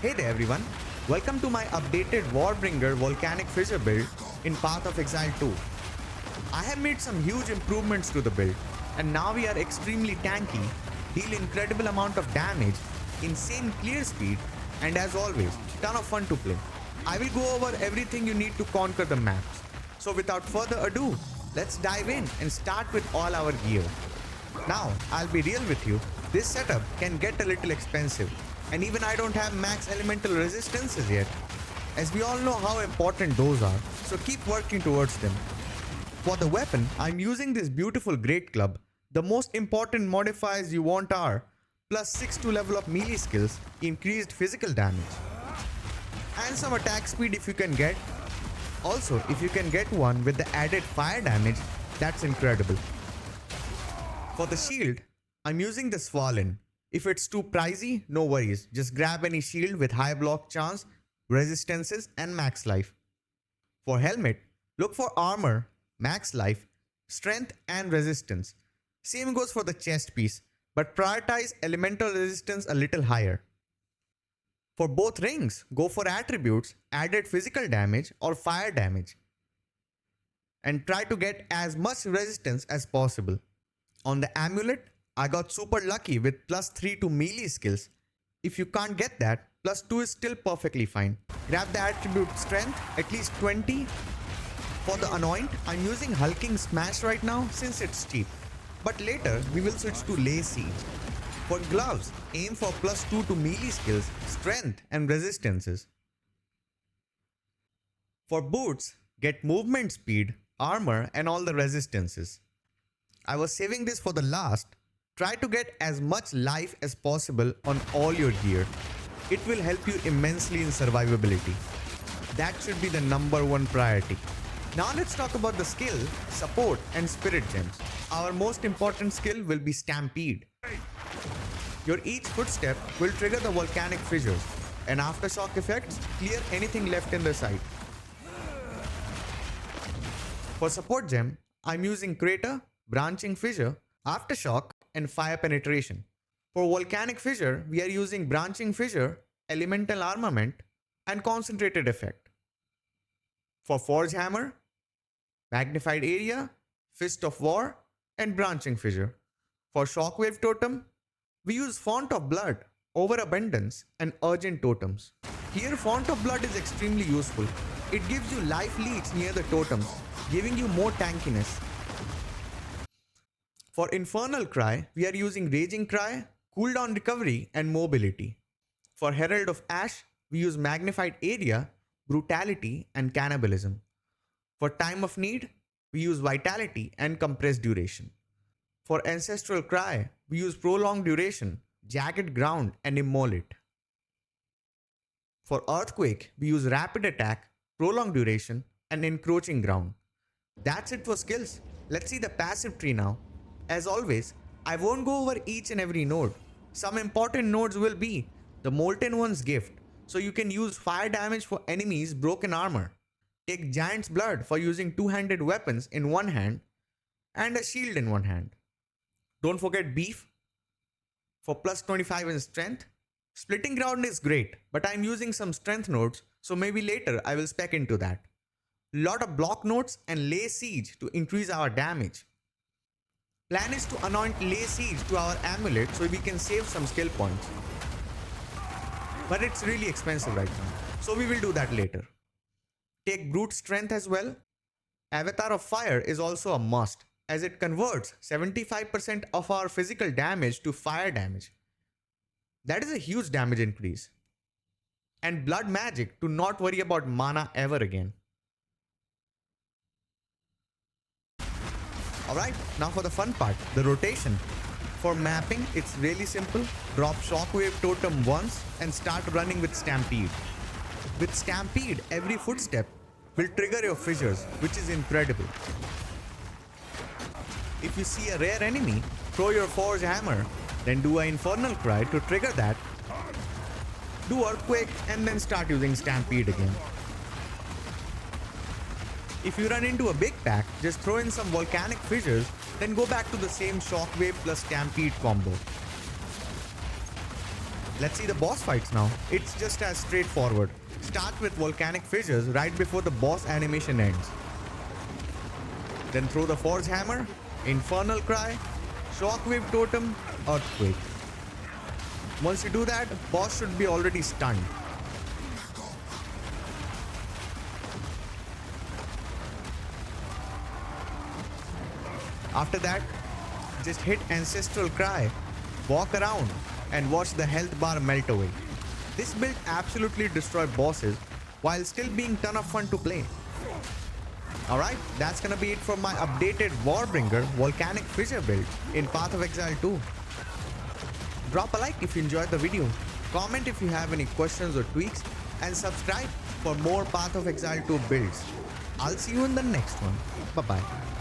Hey there everyone, welcome to my updated Warbringer Volcanic Fissure build in Path of Exile 2. I have made some huge improvements to the build and now we are extremely tanky, deal incredible amount of damage, insane clear speed and as always, ton of fun to play. I will go over everything you need to conquer the maps. So without further ado, let's dive in and start with all our gear. Now, I'll be real with you, this setup can get a little expensive. And even I don't have max elemental resistances yet. As we all know how important those are, so keep working towards them. For the weapon, I'm using this beautiful great club. The most important modifiers you want are +6 to level up melee skills, increased physical damage, and some attack speed if you can get. Also, if you can get one with the added fire damage, that's incredible. For the shield, I'm using the Swollen. If it's too pricey, no worries, just grab any shield with high block chance, resistances and max life. For helmet, look for armor, max life, strength and resistance. Same goes for the chest piece, but prioritize elemental resistance a little higher. For both rings, go for attributes, added physical damage or fire damage. And try to get as much resistance as possible. On the amulet, I got super lucky with +3 to melee skills. If you can't get that, +2 is still perfectly fine. Grab the attribute strength, at least 20. For the anoint, I'm using hulking smash right now since it's cheap. But later, we will switch to lay siege. For gloves, aim for +2 to melee skills, strength and resistances. For boots, get movement speed, armor and all the resistances. I was saving this for the last. Try to get as much life as possible on all your gear. It will help you immensely in survivability. That should be the #1 priority. Now let's talk about the skill, support and spirit gems. Our most important skill will be Stampede. Your each footstep will trigger the volcanic fissures and aftershock effects clear anything left in the site. For support gem, I'm using Crater, Branching Fissure, Aftershock and Fire Penetration. For Volcanic Fissure, we are using Branching Fissure, Elemental Armament and Concentrated Effect. For Forge Hammer, Magnified Area, Fist of War and Branching Fissure. For Shockwave Totem, we use Font of Blood, Overabundance and Urgent Totems. Here Font of Blood is extremely useful. It gives you life leech near the totems, giving you more tankiness. For Infernal Cry, we are using Raging Cry, Cooldown Recovery and Mobility. For Herald of Ash, we use Magnified Area, Brutality and Cannibalism. For Time of Need, we use Vitality and Compressed Duration. For Ancestral Cry, we use Prolonged Duration, Jagged Ground and Immolate. For Earthquake, we use Rapid Attack, Prolonged Duration and Encroaching Ground. That's it for skills. Let's see the passive tree now. As always, I won't go over each and every node. Some important nodes will be the Molten One's Gift, so you can use fire damage for enemies' broken armor. Take Giant's Blood for using two-handed weapons in one hand and a shield in one hand. Don't forget Beef for +25 in strength. Splitting Ground is great, but I'm using some strength nodes, so maybe later I will spec into that. Lot of block nodes and lay siege to increase our damage. Plan is to anoint lay siege to our amulet so we can save some skill points. But it's really expensive right now, so we will do that later. Take brute strength as well. Avatar of Fire is also a must as it converts 75% of our physical damage to fire damage. That is a huge damage increase. And blood magic to not worry about mana ever again. Alright, now for the fun part, the rotation. For mapping, it's really simple. Drop Shockwave Totem once and start running with Stampede. With Stampede, every footstep will trigger your fissures, which is incredible. If you see a rare enemy, throw your Forge Hammer, then do an Infernal Cry to trigger that. Do Earthquake and then start using Stampede again. If you run into a big pack, just throw in some Volcanic Fissures, then go back to the same Shockwave plus Stampede combo. Let's see the boss fights now. It's just as straightforward. Start with volcanic fissures right before the boss animation ends. Then throw the forge hammer, infernal cry, shockwave totem, earthquake. Once you do that, boss should be already stunned. After that, just hit ancestral cry, walk around and watch the health bar melt away. This build absolutely destroys bosses while still being ton of fun to play. Alright, that's gonna be it for my updated Warbringer Volcanic Fissure build in Path of Exile 2. Drop a like if you enjoyed the video, comment if you have any questions or tweaks, and subscribe for more Path of Exile 2 builds. I'll see you in the next one. Bye bye.